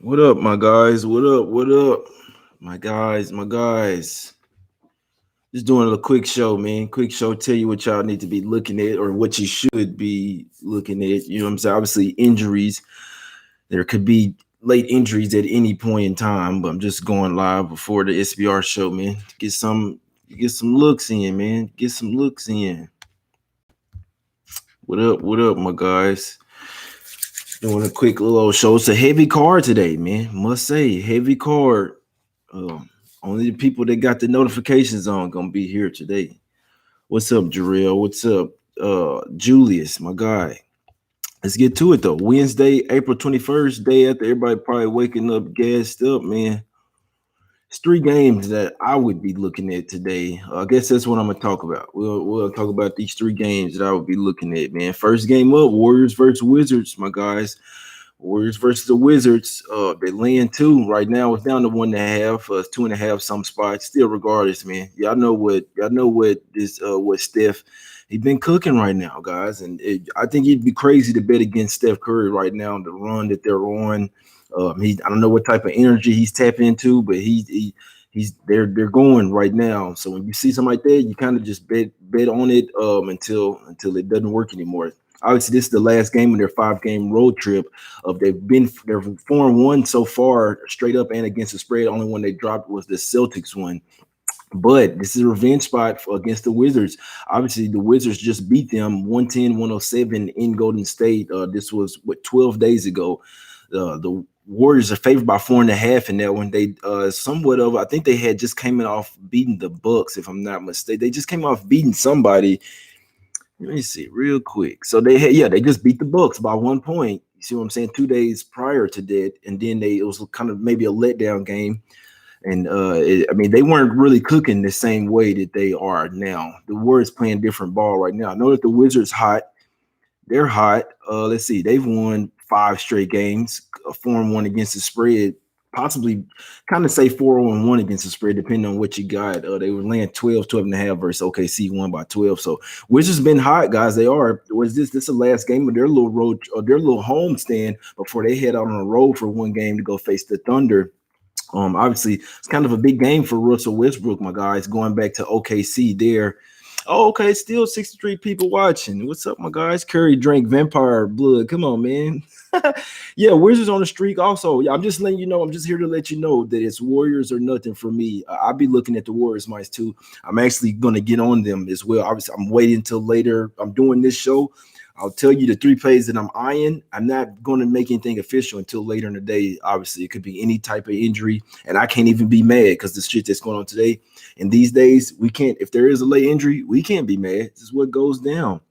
What up, my guys? What up? What up? My guys, my guys. Just doing a quick show, man. Quick show, tell you what y'all need to be looking at or what you should be looking at. You know what I'm saying? Obviously, injuries. There could be late injuries at any point in time, but I'm just going live before the SBR show, man. Get some looks in, man. Get some looks in. What up, my guys? Doing a quick little show. It's a heavy card today, man. Must say, heavy card. Only the people that got the notifications on gonna be here today. What's up, Jarrell? What's up, Julius, my guy? Let's get to it though. Wednesday, April 21st, day after everybody probably waking up, gassed up, man. It's three games that I would be looking at today. I guess that's what I'm gonna talk about. We'll talk about these three games that I would be looking at, man. First game up, Warriors versus Wizards, my guys. Warriors versus the Wizards. They're laying two right now. It's down to 1.5, 2.5 some spots. Still, regardless, man. Y'all know what this what Steph he been cooking right now, guys. And I think it'd be crazy to bet against Steph Curry right now. The run that they're on. I don't know what type of energy he's tapping into, but they're going right now. So when you see something like that, you kind of just bet on it until it doesn't work anymore. Obviously, this is the last game of their 5-game road trip. They're 4-1 so far, straight up and against the spread. Only one they dropped was the Celtics one. But this is a revenge spot against the Wizards. Obviously, the Wizards just beat them 110-107 in Golden State. This was 12 days ago. The Warriors are favored by 4.5 in that one. They I think they had just came off beating the Bucks, if I'm not mistaken. They just came off beating somebody. Let me see real quick. So they just beat the Bucks by 1 point. You see what I'm saying? 2 days prior to that, and then it was kind of maybe a letdown game. And they weren't really cooking the same way that they are now. The Warriors playing different ball right now. I know that the Wizards hot. They're hot. Let's see. They've won 5 straight games, 4-1 against the spread. Possibly kind of say 4-1 against the spread, depending on what you got. They were laying 12.5 versus OKC, won by 12. So Wizards been hot, guys. They are. Was this the last game of their little road or their little home stand before they head out on a road for one game to go face the Thunder? Obviously, it's kind of a big game for Russell Westbrook, my guys, going back to OKC there. Oh, okay, still 63 people watching. What's up, my guys? Curry drank vampire blood. Come on, man. Yeah, Wizards on the streak also. Yeah, I'm just letting you know. I'm just here to let you know that it's Warriors or nothing for me. I'll be looking at the Warriors mice too. I'm actually going to get on them as well. Obviously, I'm waiting until later. I'm doing this show. I'll tell you the 3 plays that I'm eyeing. I'm not going to make anything official until later in the day. Obviously, it could be any type of injury, and I can't even be mad because the shit that's going on today. And these days, we can't. If there is a late injury, we can't be mad. This is what goes down.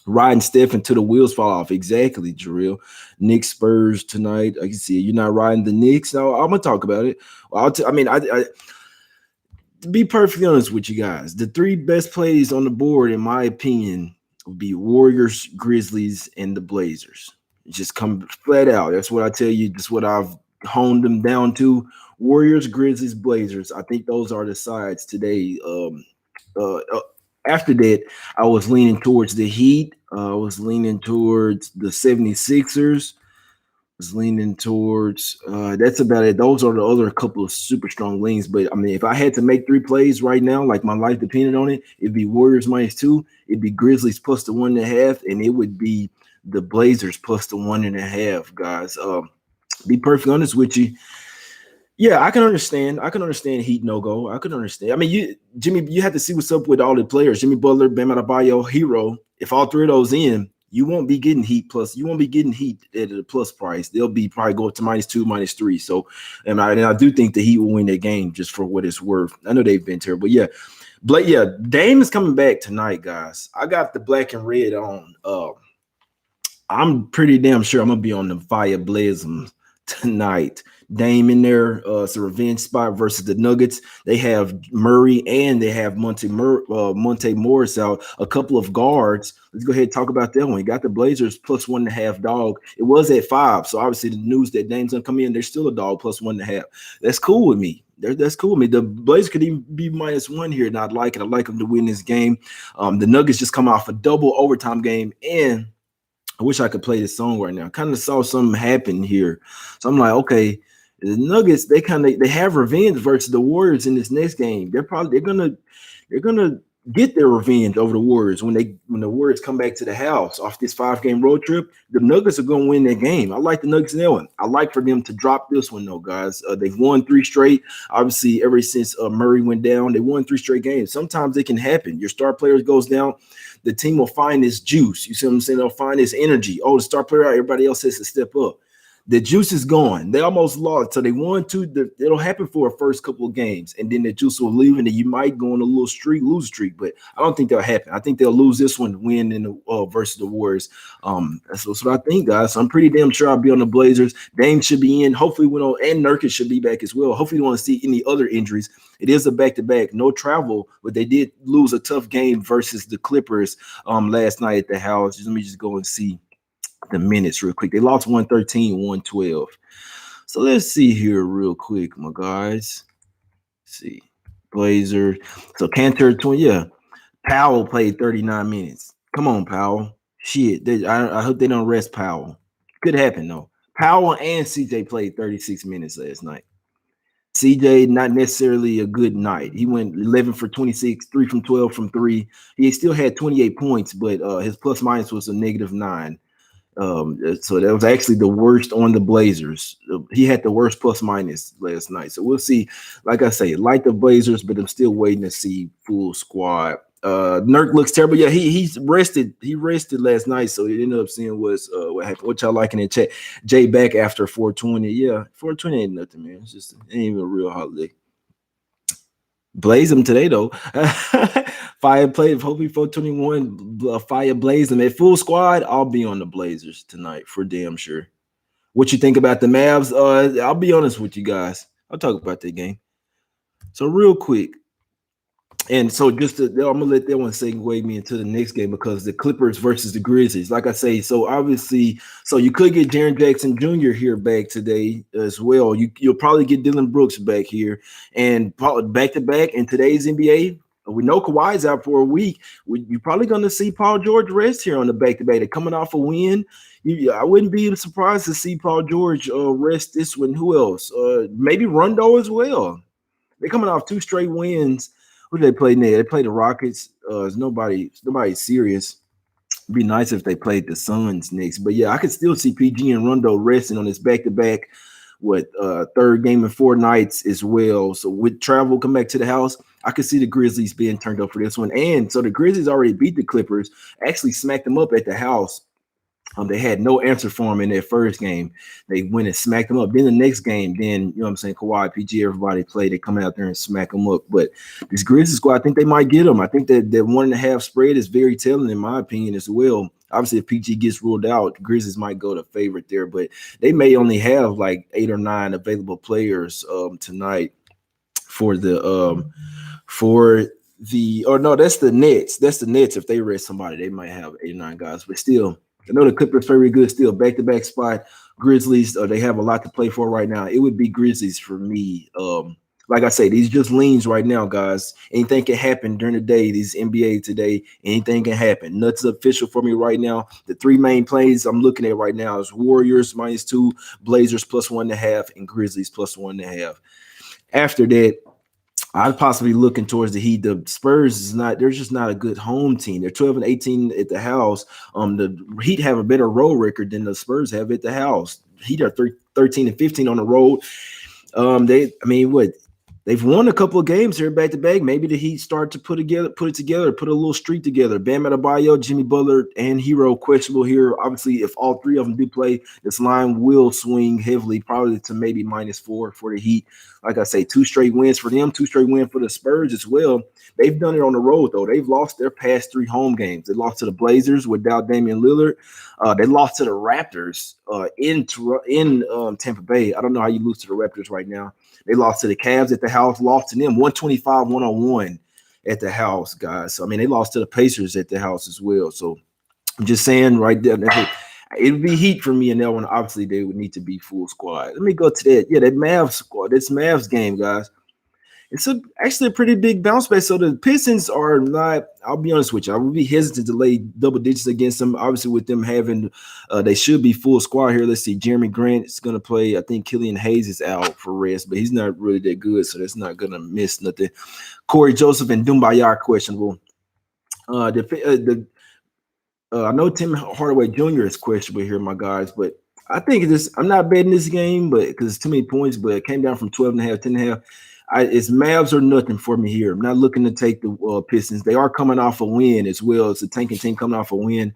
Riding Steph until the wheels fall off. Exactly, Jarrell. Knicks Spurs tonight. I can see you're not riding the Knicks. No, I'm gonna talk about it. Well, to be perfectly honest with you guys, the 3 best plays on the board, in my opinion, would be Warriors, Grizzlies, and the Blazers. Just come flat out. That's what I tell you. That's what I've honed them down to. Warriors, Grizzlies, Blazers. I think those are the sides today. After that, I was leaning towards the Heat. I was leaning towards the 76ers. Was leaning towards that's about it. Those are the other couple of super strong leans. But I mean, if I had to make 3 plays right now, like my life depended on it, it'd be Warriors -2, it'd be Grizzlies plus the 1.5, and it would be the Blazers plus the 1.5, guys. Be perfectly honest with you. Yeah, I can understand. I can understand Heat no go. I can understand. I mean, Jimmy, you have to see what's up with all the players. Jimmy Butler, Bam Adebayo, Hero. If all 3 of those in, you won't be getting Heat plus. You won't be getting Heat at a plus price. They'll be probably go up to -2, -3. So, and I do think the Heat will win that game just for what it's worth. I know they've been terrible. Yeah, Dame is coming back tonight, guys. I got the black and red on. I'm pretty damn sure I'm gonna be on the fire blazing tonight. Dame in there. It's a revenge spot versus the Nuggets. They have Murray and they have Monte Morris out. A couple of guards. Let's go ahead and talk about that one. You got the Blazers plus 1.5 dog. It was at 5. So obviously the news that Dame's gonna come in, they're still a dog plus 1.5. That's cool with me. That's cool with me. The Blazers could even be -1 here, and I'd like it. I'd like them to win this game. The Nuggets just come off a double overtime game, and I wish I could play this song right now. Kind of saw something happen here. So I'm like, okay, The Nuggets, they have revenge versus the Warriors in this next game. They're gonna get their revenge over the Warriors when the Warriors come back to the house off this 5-game road trip. The Nuggets are gonna win that game. I like the Nuggets in that one. I like for them to drop this one though, guys. They've won 3 straight. Obviously, ever since Murray went down, they won 3 straight games. Sometimes it can happen. Your star players goes down. The team will find this juice. You see what I'm saying? They'll find this energy. Oh, the star player out, everybody else has to step up. The juice is gone. They almost lost. So they won 2. It'll happen for a first couple of games, and then the juice will leave, and then you might go on a little lose streak. But I don't think that'll happen. I think they'll lose this one, win in the versus the Warriors. That's what I think, guys. So I'm pretty damn sure I'll be on the Blazers. Dame should be in. Hopefully, and Nurkic should be back as well. Hopefully, we don't want to see any other injuries. It is a back-to-back, no travel, but they did lose a tough game versus the Clippers last night at the house. Let me just go and see the minutes real quick. They lost 113, 112. So let's see here real quick, my guys. Let's see. Blazer. So Cantor 20. Yeah. Powell played 39 minutes. Come on, Powell. Shit. I hope they don't rest Powell. Could happen though. Powell and CJ played 36 minutes last night. CJ, not necessarily a good night. He went 11 for 26, 3 from 12 from 3. He still had 28 points, but his plus minus was a -9. So that was actually the worst on the Blazers. He had the worst plus minus last night. So we'll see. Like I say, like the Blazers, but I'm still waiting to see full squad. Nurk looks terrible. Yeah, he's rested. He rested last night, so he ended up seeing what happened. What y'all liking in chat? Jay back after 420. Yeah, 420 ain't nothing, man. It's just ain't even a real holiday. Blaze them today though. Fire play. Hopefully 421. Fire blaze them at full squad. I'll be on the Blazers tonight for damn sure. What you think about the Mavs? I'll be honest with you guys. I'll talk about that game. So real quick. And so I'm gonna let that one segue me into the next game because the Clippers versus the Grizzlies. Like I say, so obviously, so you could get Jaren Jackson Jr. here back today as well. You'll probably get Dylan Brooks back here and back to back in today's NBA. We know Kawhi's out for a week. You're probably going to see Paul George rest here on the back to back. They're coming off a win. I wouldn't be surprised to see Paul George rest this one. Who else? Maybe Rondo as well. They're coming off 2 straight wins. Who did they play now? They played the Rockets. There's nobody serious. It'd be nice if they played the Suns next. But yeah, I could still see PG and Rondo resting on this back-to-back, third game in 4 nights as well. So with travel, come back to the house, I could see the Grizzlies being turned up for this one. And so the Grizzlies already beat the Clippers, actually smacked them up at the house. They had no answer for him in their first game. They went and smacked him up. Then the next game, you know what I'm saying, Kawhi, PG, everybody played. They come out there and smack them up. But this Grizzlies squad, I think they might get them. I think that 1.5 spread is very telling in my opinion as well. Obviously, if PG gets ruled out, the Grizzlies might go to favorite there. But they may only have like 8 or 9 available players tonight for the that's the Nets. That's the Nets. If they rest somebody, they might have 8 or 9 guys. But still, I know the Clippers very good still. Back-to-back spot. Grizzlies, they have a lot to play for right now. It would be Grizzlies for me. Like I say, these just leans right now, guys. Anything can happen during the day. These NBA today, anything can happen. Nuts official for me right now. The 3 main plays I'm looking at right now is Warriors -2, Blazers +1.5, and Grizzlies +1.5. After that, I'd possibly looking towards the Heat. The Spurs they're just not a good home team. They're 12 and 18 at the house. The Heat have a better road record than the Spurs have at the house. Heat are 13 and 15 on the road. They've won a couple of games here back to back. Maybe the Heat start to put it together, put a little streak together. Bam Adebayo, Jimmy Butler, and Hero questionable here. Obviously, if all 3 of them do play, this line will swing heavily, probably to maybe -4 for the Heat. Like I say, 2 straight wins for them, 2 straight wins for the Spurs as well. They've done it on the road, though. They've lost their past 3 home games. They lost to the Blazers without Damian Lillard. They lost to the Raptors in Tampa Bay. I don't know how you lose to the Raptors right now. They lost to the Cavs at the house, lost to them 125-101 at the house, guys. So, they lost to the Pacers at the house as well. So, I'm just saying right there, it would be Heat for me in that one. Obviously, they would need to be full squad. Let me go to that. Yeah, that Mavs squad. That's Mavs game, guys. It's actually a pretty big bounce back. So the Pistons are not. I'll be honest with you. I would be hesitant to lay double digits against them. Obviously, with them having, they should be full squad here. Let's see. Jeremy Grant is going to play. I think Killian Hayes is out for rest, but he's not really that good, so that's not going to miss nothing. Corey Joseph and Dumbayar questionable. I know Tim Hardaway Jr. is questionable here, my guys, but I think this. I'm not betting this game, but because it's too many points, but it came down from 12 and a half, 10 and a half. It's Mavs or nothing for me here. I'm not looking to take the Pistons. They are coming off a win as well. It's a tanking team coming off a win.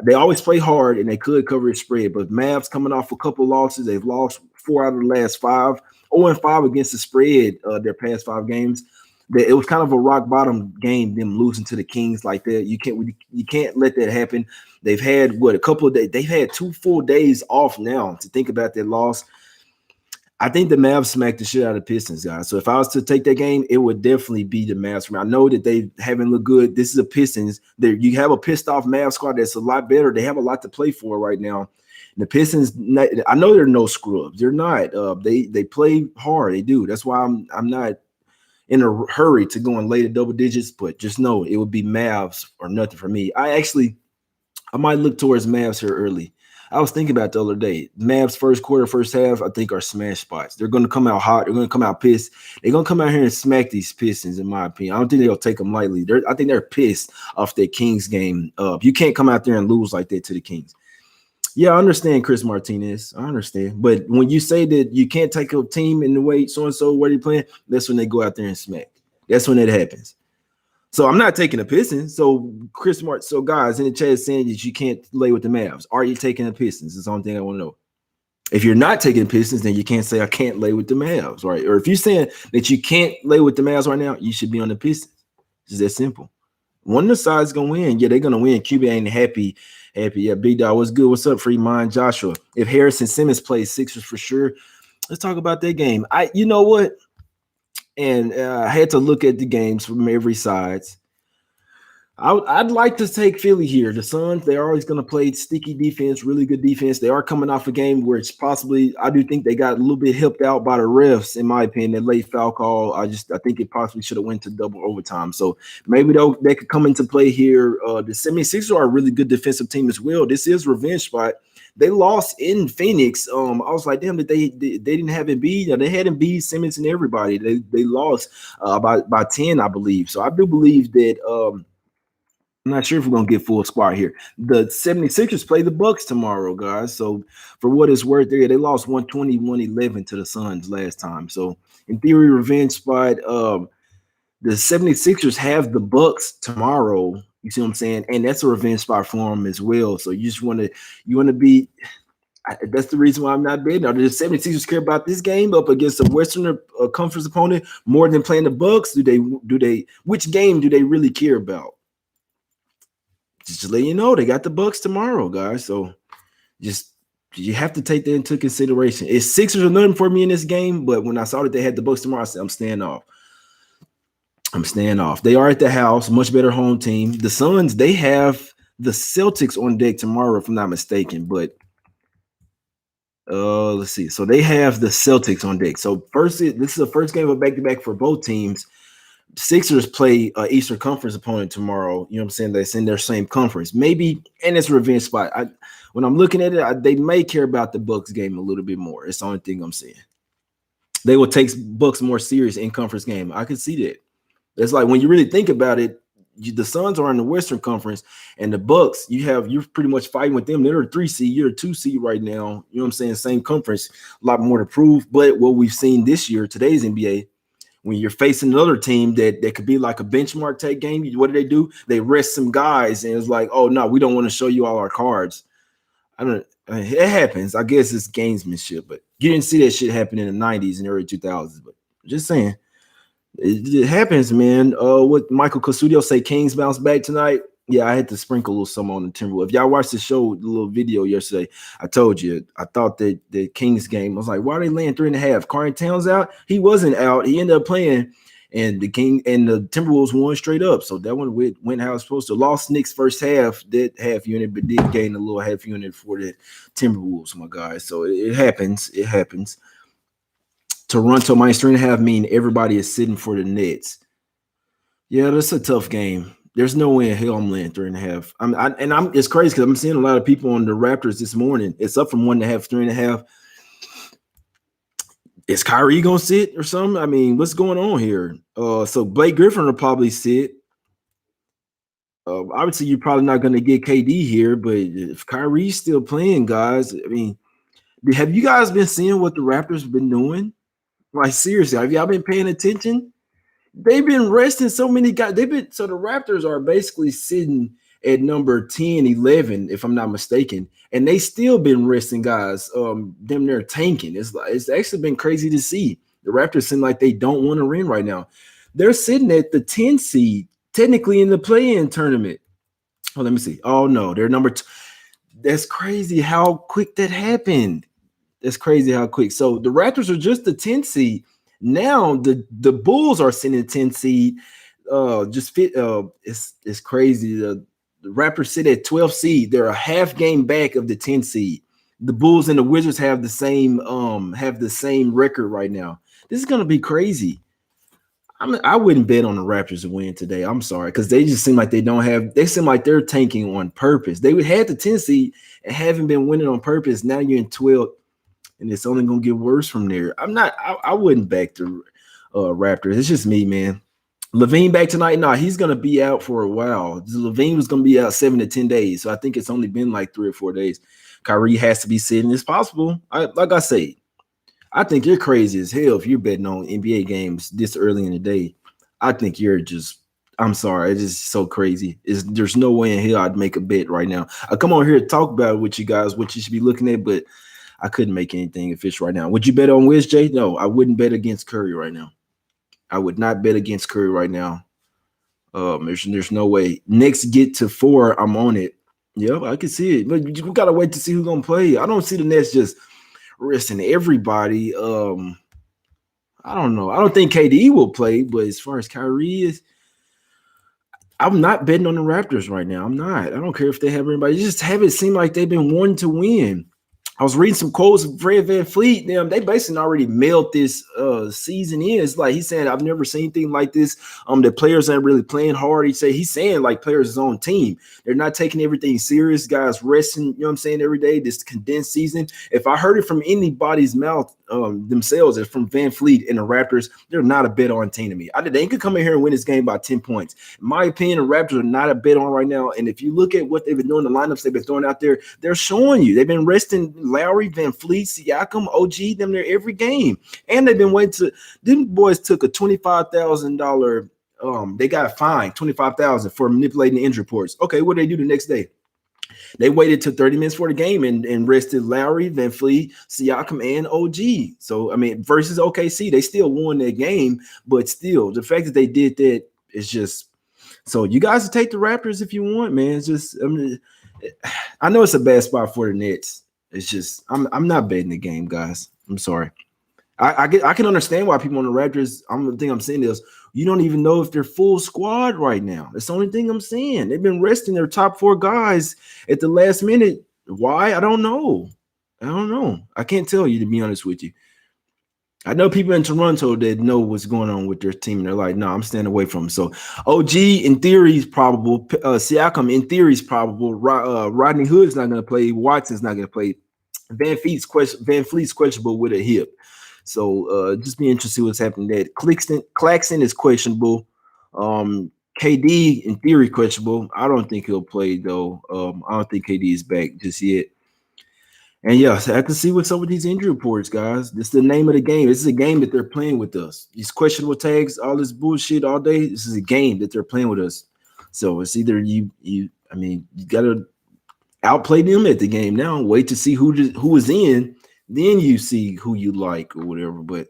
They always play hard and they could cover a spread, but Mavs coming off a couple losses. They've lost 4 out of the last 5, 0-5 against the spread their past 5 games. It was kind of a rock bottom game, them losing to the Kings like that. You can't let that happen. They've had a couple of days. They've had 2 full days off now to think about their loss. I think the Mavs smacked the shit out of the Pistons, guys. So if I was to take that game, it would definitely be the Mavs for me. I know that they haven't looked good. This is a Pistons. You have a pissed off Mavs squad that's a lot better. They have a lot to play for right now. And the Pistons, I know they're no scrubs. They're not. They play hard. They do. That's why I'm not in a hurry to go and lay the double digits. But just know it would be Mavs or nothing for me. I might look towards Mavs here early. I was thinking about the other day. Mavs first quarter, first half, I think are smash spots. They're going to come out hot. They're going to come out pissed. They're going to come out here and smack these Pistons, in my opinion. I don't think they'll take them lightly. I think they're pissed off their Kings game. You can't come out there and lose like that to the Kings. Yeah, I understand, Chris Martinez. I understand. But when you say that you can't take a team in the way so-and-so where they're playing, that's when they go out there and smack. That's when it happens. So I'm not taking the Pistons. So so guys in the chat saying that you can't lay with the Mavs. Are you taking the Pistons? That's the only thing I want to know. If you're not taking the Pistons, then you can't say I can't lay with the Mavs, right? Or if you're saying that you can't lay with the Mavs right now, you should be on the Pistons. It's that simple. One of the sides gonna win. Yeah, they're gonna win. Cuba ain't happy. Yeah, Big Dog, what's good? What's up, Free Mind Joshua? If Harrison Simmons plays Sixers for sure, let's talk about that game. You know what? And I had to look at the games from every side. I'd like to take Philly here. The Suns, they're always going to play sticky defense, really good defense. They are coming off a game where it's possibly, I do think they got a little bit helped out by the refs, in my opinion. That late foul call, I think it possibly should have went to double overtime. So maybe they could come into play here. The 76ers are a really good defensive team as well. This is revenge spot. They lost in Phoenix. I was like, damn, they didn't have Embiid. They had Embiid, Simmons, and everybody. They lost by 10, I believe. So I do believe that I'm not sure if we're going to get full squad here. The 76ers play the Bucks tomorrow, guys. So for what it's worth, they lost 120-111 to the Suns last time. So in theory, revenge spot. The 76ers have the Bucks tomorrow. You see what I'm saying? And that's a revenge spot for them as well. So you just want to be – that's the reason why I'm not betting. Are the 76ers care about this game up against a Western Conference opponent more than playing the Bucks? Which game do they really care about? Just to let you know, they got the Bucks tomorrow, guys. So you have to take that into consideration. It's Sixers or nothing for me in this game, but when I saw that they had the Bucks tomorrow, I said, I'm staying off. They are at the house, much better home team. The Suns, they have the Celtics on deck tomorrow, if I'm not mistaken. But let's see. So they have the Celtics on deck. So this is the first game of back-to-back for both teams. Sixers play Eastern Conference opponent tomorrow. You know what I'm saying? That's in their same conference. Maybe, and it's a revenge spot. When I'm looking at it, they may care about the Bucks game a little bit more. It's the only thing I'm saying. They will take Bucks more serious in conference game. I can see that. That's like when you really think about it, the Suns are in the Western Conference, and the Bucks, you're pretty much fighting with them. They're a 3 seed, you're a 2 seed right now. You know what I'm saying? Same conference, a lot more to prove. But what we've seen this year, today's NBA, when you're facing another team that could be like a benchmark take game, what do? They rest some guys, and it's like, oh no, we don't want to show you all our cards. It happens. I guess it's gamesmanship, but you didn't see that shit happen in the 90s and early 2000s. But just saying, it happens, man. What Michael Costudio say? Kings bounce back tonight. Yeah, I had to sprinkle a little something on the Timberwolves. If y'all watched the show, the little video yesterday, I told you, I thought that the Kings game, I was like, why are they laying 3.5? Karl Towns out? He wasn't out. He ended up playing, and the Timberwolves won straight up. So that one went how it's supposed to. Lost Knicks first half, that half unit, but did gain a little half unit for the Timberwolves, my guys. So it happens. It happens. Toronto minus 3.5 mean everybody is sitting for the Nets. Yeah, that's a tough game. There's no way in hell I'm laying 3.5. It's crazy because I'm seeing a lot of people on the Raptors this morning. It's up from 1.5, 3.5. Is Kyrie gonna sit or something? I mean, what's going on here? So Blake Griffin will probably sit. Obviously, you're probably not going to get KD here, but if Kyrie's still playing, guys, I mean, have you guys been seeing what the Raptors have been doing? Like, seriously, have y'all been paying attention? They've been resting so many guys. So the Raptors are basically sitting at number 10, 11, if I'm not mistaken, and they still been resting guys. Them they're tanking. It's actually been crazy to see. The Raptors seem like they don't want to win right now. They're sitting at the 10 seed, technically in the play-in tournament. Oh, let me see. Oh no, they're number 2. That's crazy how quick that happened. That's crazy how quick. So the Raptors are just the 10 seed. Now the Bulls are sitting 10 seed. It's crazy. The Raptors sit at 12 seed. They're a half game back of the 10 seed. The Bulls and the Wizards have the same record right now. This is gonna be crazy. I wouldn't bet on the Raptors to win today. I'm sorry, because they just seem like they seem like they're tanking on purpose. They would have the 10 seed and haven't been winning on purpose. Now you're in 12, and it's only gonna get worse from there. I wouldn't back the Raptors. It's just me, man. Levine back tonight? Nah, he's gonna be out for a while. Levine was gonna be out 7 to 10 days, so I think it's only been like 3 or 4 days. Kyrie has to be sitting. It's possible. Like I say, I think you're crazy as hell if you're betting on NBA games this early in the day. I think you're I'm sorry, it's just so crazy. There's no way in hell I'd make a bet right now. I come on here to talk about it with you guys, what you should be looking at, but I couldn't make anything official right now. Would you bet on Wiz, Jay? No, I wouldn't bet against Curry right now. I would not bet against Curry right now. There's no way. Knicks get to 4, I'm on it. Yep, I can see it. But we gotta wait to see who's gonna play. I don't see the Nets just resting everybody. I don't know. I don't think KD will play, but as far as Kyrie is, I'm not betting on the Raptors right now. I'm not. I don't care if they have everybody. You just have it seem like they've been wanting to win. I was reading some quotes of Fred VanVleet. They basically already mailed this season in. It's like he's saying, I've never seen anything like this. The players aren't really playing hard. He's saying like players his own team. They're not taking everything serious. Guys resting, you know what I'm saying, every day, this condensed season. If I heard it from anybody's mouth themselves, it's from VanVleet and the Raptors, they're not a bet on team to me. They could come in here and win this game by 10 points. In my opinion, the Raptors are not a bet on right now. And if you look at what they've been doing, the lineups they've been throwing out there, they're showing you. They've been resting Lowry, VanVleet, Siakam, OG, them there every game. And they've been waiting to – them boys took a $25,000 they got a fine, $25,000 for manipulating the injury reports. Okay, what did they do the next day? They waited to 30 minutes for the game and rested Lowry, VanVleet, Siakam, and OG. So, I mean, versus OKC, they still won that game, but still, the fact that they did that is just – so you guys can take the Raptors if you want, man. It's just I know it's a bad spot for the Nets. It's just I'm not betting the game, guys. I'm sorry. I can understand why people on the Raptors. The thing I'm saying is you don't even know if they're full squad right now. That's the only thing I'm saying. They've been resting their top 4 guys at the last minute. Why? I don't know. I can't tell you, to be honest with you. I know people in Toronto that know what's going on with their team. And they're like, no, I'm staying away from them. So OG in theory is probable. Siakam in theory is probable. Rodney Hood's not going to play. Watson's not going to play. VanVleet's questionable with a hip. So just be interested to see what's happening there. Claxton is questionable. KD in theory questionable. I don't think he'll play though. I don't think KD is back just yet. And yeah, so I can see what's up with these injury reports, guys. This is the name of the game. This is a game that they're playing with us. These questionable tags, all this bullshit all day. This is a game that they're playing with us. So it's either you gotta outplay them at the game now. Wait to see who is in. Then you see who you like or whatever. But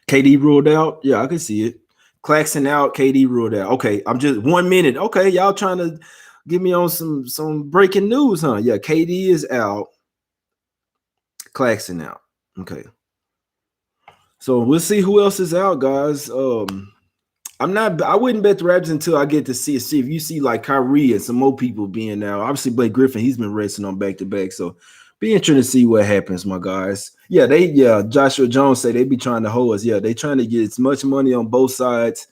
KD ruled out. Yeah, I can see it. Claxton out. KD ruled out. Okay, I'm just 1 minute. Okay, y'all trying to get me on some breaking news, huh? Yeah, KD is out. Claxton out. Okay. So we'll see who else is out, guys. I wouldn't bet the Raptors until I get to see if you see like Kyrie and some more people being out. Obviously, Blake Griffin, he's been resting on back-to-back. So Be interesting to see what happens, my guys. Yeah, Joshua Jones say they be trying to hold us. Yeah, they trying to get as much money on both sides.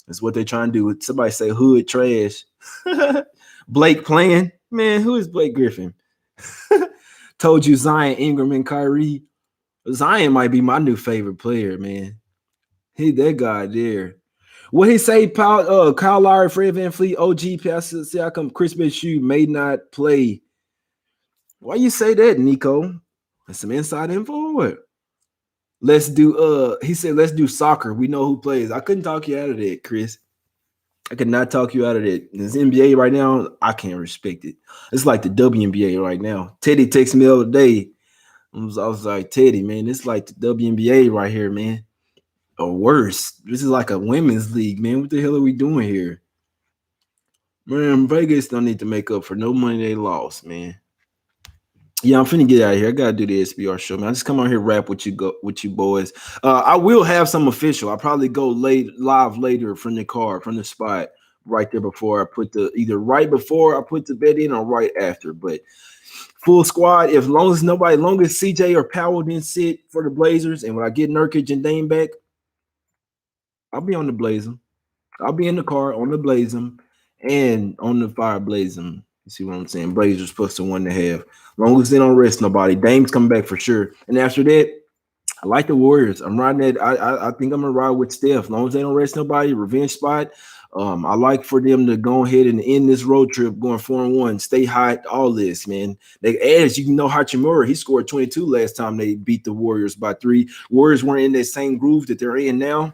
That's what they trying to do. Somebody say hood trash. Blake playing. Man, who is Blake Griffin? Told you Zion, Ingram, and Kyrie. Zion might be my new favorite player, man. He that guy there. What he say, Kyle Lowry, Fred VanVleet, OG passes. See how come Chris Bishop may not play. Why you say that, Nico? That's some inside info. Let's do he said let's do soccer. We know who plays. I couldn't talk you out of that, Chris. I could not talk you out of that. This NBA right now, I can't respect it. It's like the WNBA right now. Teddy texts me the other day. I was like, Teddy, man, it's like the WNBA right here, man. Or worse. This is like a women's league, man. What the hell are we doing here? Man, Vegas don't need to make up for no money they lost, man. Yeah, I'm finna get out of here. I gotta do the SBR show, man. I just come on here rap with you boys. I will have some official. I'll probably go live later from the car, from the spot right there before I put either right before I put the bet in or right after. But full squad, long as CJ or Powell didn't sit for the Blazers, and when I get Nurkic and Dame back, I'll be on the Blazer. I'll be in the car on the Blazem and on the Fire Blazem. You see what I'm saying? Blazers plus the 1.5. As long as they don't rest nobody. Dame's coming back for sure. And after that, I like the Warriors. I'm riding that. I think I'm gonna ride with Steph. As long as they don't rest nobody, revenge spot. I like for them to go ahead and end this road trip going 4-1, stay hot, all this, man. They as you know, Hachimura, he scored 22 last time they beat the Warriors by 3. Warriors weren't in that same groove that they're in now.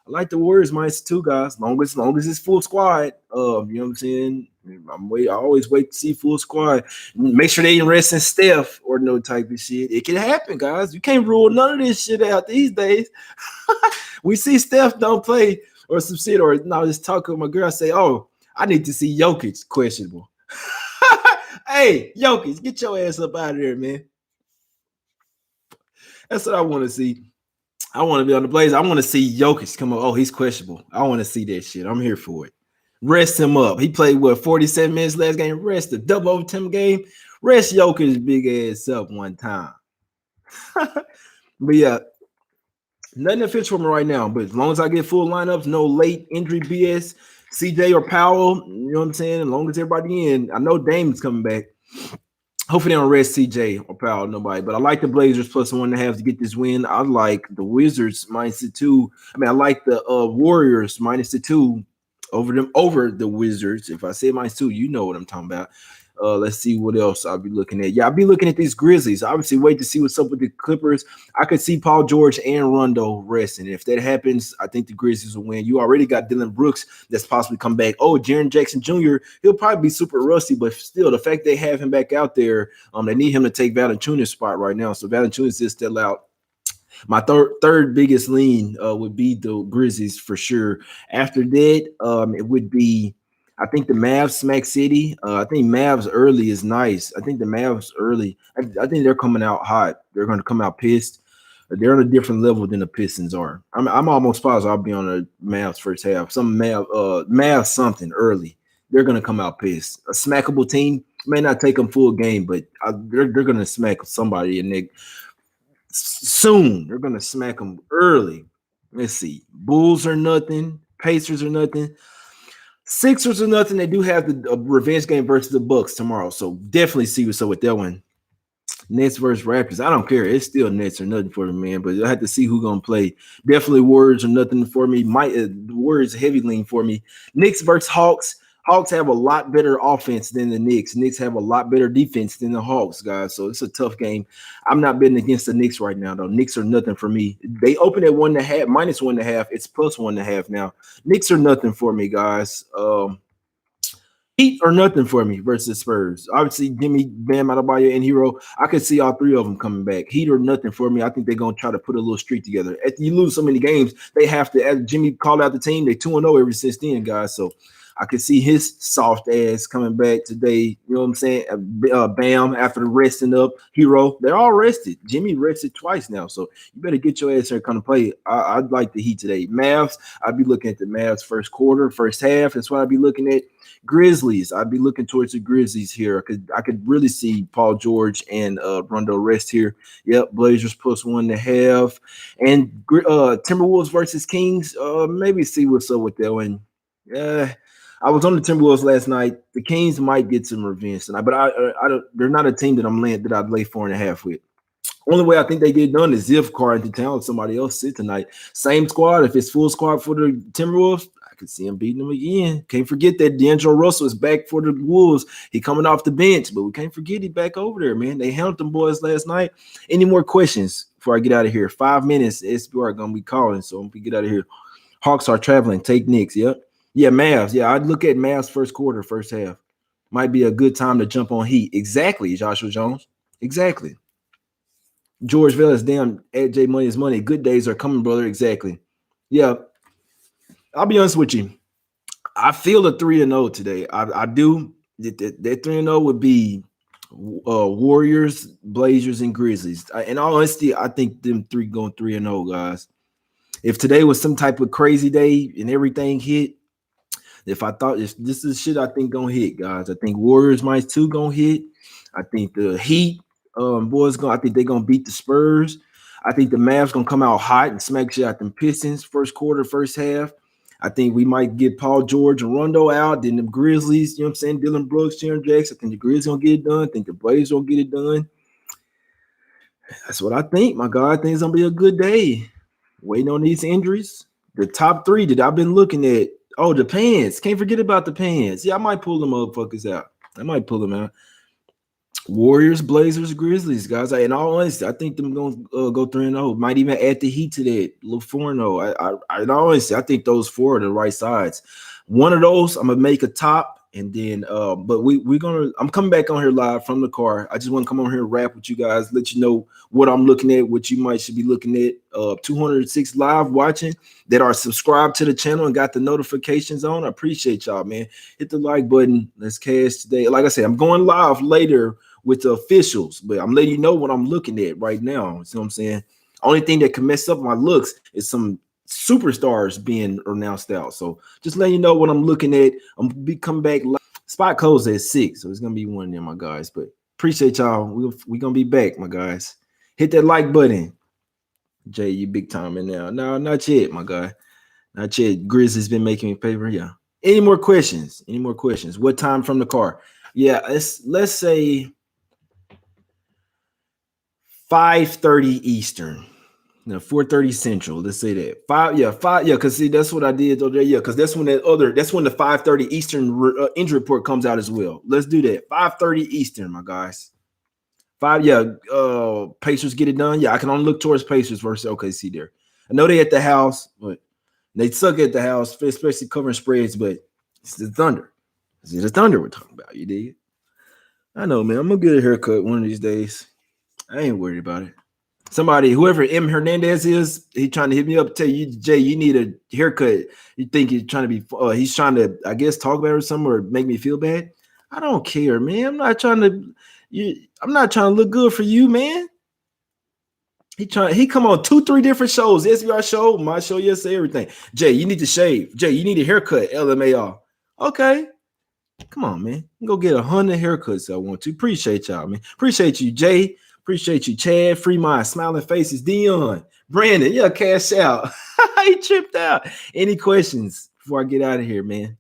I like the Warriors -2, guys. Long as it's full squad. You know what I'm saying? I always wait to see full squad. Make sure they ain't resting Steph or no type of shit. It can happen, guys. You can't rule none of this shit out these days. We see Steph don't play or some shit, or no, just talk with my girl. Say, oh, I need to see Jokic questionable. Hey, Jokic, get your ass up out of there, man. That's what I want to see. I want to be on the Blaze. I want to see Jokic come up. Oh, he's questionable. I want to see that shit. I'm here for it. Rest him up. He played 47 minutes last game. Rest the double overtime game. Rest Jokic's big ass up one time. But yeah, nothing official for me right now. But as long as I get full lineups, no late injury BS, CJ or Powell, you know what I'm saying? As long as everybody in, I know Dame's coming back. Hopefully they don't rest CJ or Powell, nobody. But I like the Blazers plus 1.5 to get this win. I like the Wizards -2. I mean, I like the Warriors -2 over the Wizards. If I say -2, you know what I'm talking about. Let's see what else I'll be looking at. Yeah, I'll be looking at these Grizzlies. Obviously, wait to see what's up with the Clippers. I could see Paul George and Rondo resting. If that happens, I think the Grizzlies will win. You already got Dylan Brooks that's possibly come back. Oh, Jaren Jackson Jr., he'll probably be super rusty, but still, the fact they have him back out there, they need him to take Valanciunas' spot right now. So Valanciunas is still out. My third biggest lean would be the Grizzlies for sure. After that, it would be, I think the Mavs smack City. I think Mavs early is nice. I think the Mavs early, I think they're coming out hot. They're going to come out pissed. They're on a different level than the Pistons are. I'm almost positive I'll be on the Mavs first half. Some Mavs something early. They're going to come out pissed. A smackable team may not take them full game, but they're going to smack somebody in the soon. They're going to smack them early. Let's see. Bulls are nothing. Pacers are nothing. Sixers are nothing. They do have the revenge game versus the Bucks tomorrow, so definitely see what's up with that one. Nets versus Raptors. I don't care. It's still Nets or nothing for the man, but I have to see who's gonna play. Definitely Warriors are nothing for me. The Warriors heavy lean for me. Knicks versus Hawks. Hawks have a lot better offense than the Knicks. Knicks have a lot better defense than the Hawks, guys. So it's a tough game. I'm not betting against the Knicks right now, though. Knicks are nothing for me. They open at 1.5, -1.5. It's +1.5 now. Knicks are nothing for me, guys. Heat are nothing for me versus Spurs. Obviously, Jimmy, Bam Adebayo, and Hero. I could see all three of them coming back. Heat are nothing for me. I think they're going to try to put a little streak together. After you lose so many games, they have to, as Jimmy called out the team, they're 2-0 ever since then, guys. So I could see his soft ass coming back today. You know what I'm saying? Bam, after the resting up, Hero. They're all rested. Jimmy rested twice now, so you better get your ass here and come to play. I'd like the Heat today. Mavs, I'd be looking at the Mavs first quarter, first half. That's what I'd be looking at. Grizzlies, I'd be looking towards the Grizzlies here. I could really see Paul George and Rondo rest here. Yep, Blazers plus 1.5. And Timberwolves versus Kings. Maybe see what's up with that one. Yeah, I was on the Timberwolves last night. The Kings might get some revenge tonight, but I don't. They're not a team that I'd lay 4.5 with. Only way I think they get done is if Carlton Towns somebody else sit tonight. Same squad. If it's full squad for the Timberwolves, I could see him beating them again. Can't forget that D'Angelo Russell is back for the Wolves. He coming off the bench, but we can't forget he back over there, man. They handled them boys last night. Any more questions before I get out of here? 5 minutes. SBR gonna be calling, so we get out of here. Hawks are traveling. Take Knicks. Yep. Yeah, Mavs. Yeah, I'd look at Mavs first quarter, first half. Might be a good time to jump on Heat. Exactly, Joshua Jones. Exactly. George Velas, damn, AJ Money is money. Good days are coming, brother. Exactly. Yeah. I'll be honest with you. I feel a 3-0 today. I do. That 3-0 would be Warriors, Blazers, and Grizzlies. In all honesty, I think them three going 3-0, guys. If today was some type of crazy day and everything hit, if this is shit I think gonna hit, guys. I think Warriors might too gonna hit. I think the Heat boys I think they're gonna beat the Spurs. I think the Mavs gonna come out hot and smack shit out them Pistons first quarter, first half. I think we might get Paul George and Rondo out. Then the Grizzlies, you know what I'm saying? Dylan Brooks, Jaren Jackson. I think the Grizzlies gonna get it done. I think the Blazers gonna get it done. That's what I think, my God. I think it's gonna be a good day. Waiting on these injuries. The top 3 that I've been looking at. Oh, the Pans. Can't forget about the Pans. Yeah, I might pull them motherfuckers out. I might pull them out. Warriors, Blazers, Grizzlies, guys. In all honesty, I think them going to go 3-0. Might even add the Heat to that. A little 4-0. In all honesty, I think those 4 are the right sides. One of those, I'm going to make a top. And then, but I'm coming back on here live from the car. I just want to come on here and rap with you guys, let you know what I'm looking at, what you should be looking at. 206 live watching that are subscribed to the channel and got the notifications on. I appreciate y'all, man. Hit the like button. Let's cash today. Like I said, I'm going live later with the officials, but I'm letting you know what I'm looking at right now. You know what I'm saying? Only thing that can mess up my looks is some superstars being announced out. So just letting you know what I'm looking at. I'm gonna be coming back live. Spot closed at 6, so it's gonna be one of them, my guys. But appreciate y'all. We're gonna be back, my guys. Hit that like button. Jay, you big time in now. No, not yet, my guy. Not yet. Grizzly's been making me paper. Yeah. Any more questions? Any more questions? What time from the car? Yeah, let's say 5:30 Eastern. 4:30 Central. Let's say that 5. Yeah, because see, that's what I did over there. Yeah, because that's when the 5:30 Eastern injury report comes out as well. Let's do that. 5:30 Eastern, my guys. 5. Yeah, Pacers get it done. Yeah, I can only look towards Pacers versus OKC there. I know they at the house, but they suck at the house, especially covering spreads. But it's the Thunder. It's the Thunder we're talking about. You dig? I know, man. I'm gonna get a haircut one of these days. I ain't worried about it. Somebody, whoever M. Hernandez is, he trying to hit me up, tell you, Jay, you need a haircut. You think he's trying to be, he's trying to, I guess, talk about it or something or make me feel bad. I don't care, man. I'm not trying to look good for you, man. He come on 2-3 different shows, SBR show, my show, yesterday, everything. Jay, you need to shave. Jay, you need a haircut, LMAR. Okay. Come on, man. Go get 100 haircuts I want to. Appreciate y'all, man. Appreciate you, Jay. Appreciate you, Chad, Free Mind, Smiling Faces, Dion, Brandon. Yeah, cash out. He tripped out. Any questions before I get out of here, man?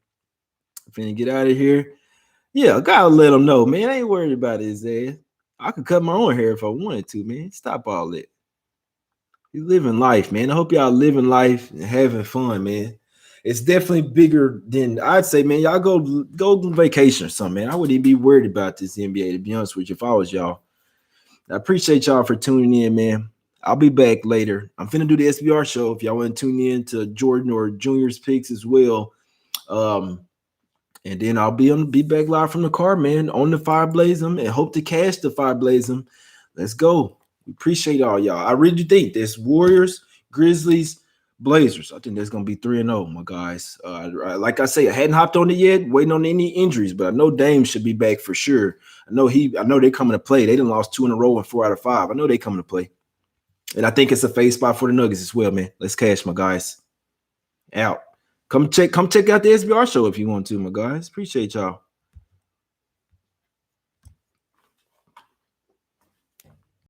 I'm finna get out of here. Yeah, I gotta let them know, man. I ain't worried about his ass. I could cut my own hair if I wanted to, man. Stop all that. You living life, man. I hope y'all living life and having fun, man. It's definitely bigger than I'd say, man. Y'all go on vacation or something, man. I wouldn't even be worried about this NBA, to be honest with you, if I was y'all. I appreciate y'all for tuning in, man. I'll be back later. I'm finna do the SBR show if y'all want to tune in to Jordan or Junior's picks as well. And then I'll be back live from the car, man, on the Fire Blaze 'em and hope to cash the Fire Blaze 'em. Let's go. We appreciate all y'all. I really think this Warriors, Grizzlies, Blazers. I think that's gonna be 3-0, my guys. Like I say, I hadn't hopped on it yet, waiting on any injuries, but I know Dame should be back for sure. I know they coming to play. They done lost 2 in a row and 4 out of 5. I know they coming to play. And I think it's a fade spot for the Nuggets as well, man. Let's cash, my guys. Out. Come check out the SBR show if you want to, my guys. Appreciate y'all.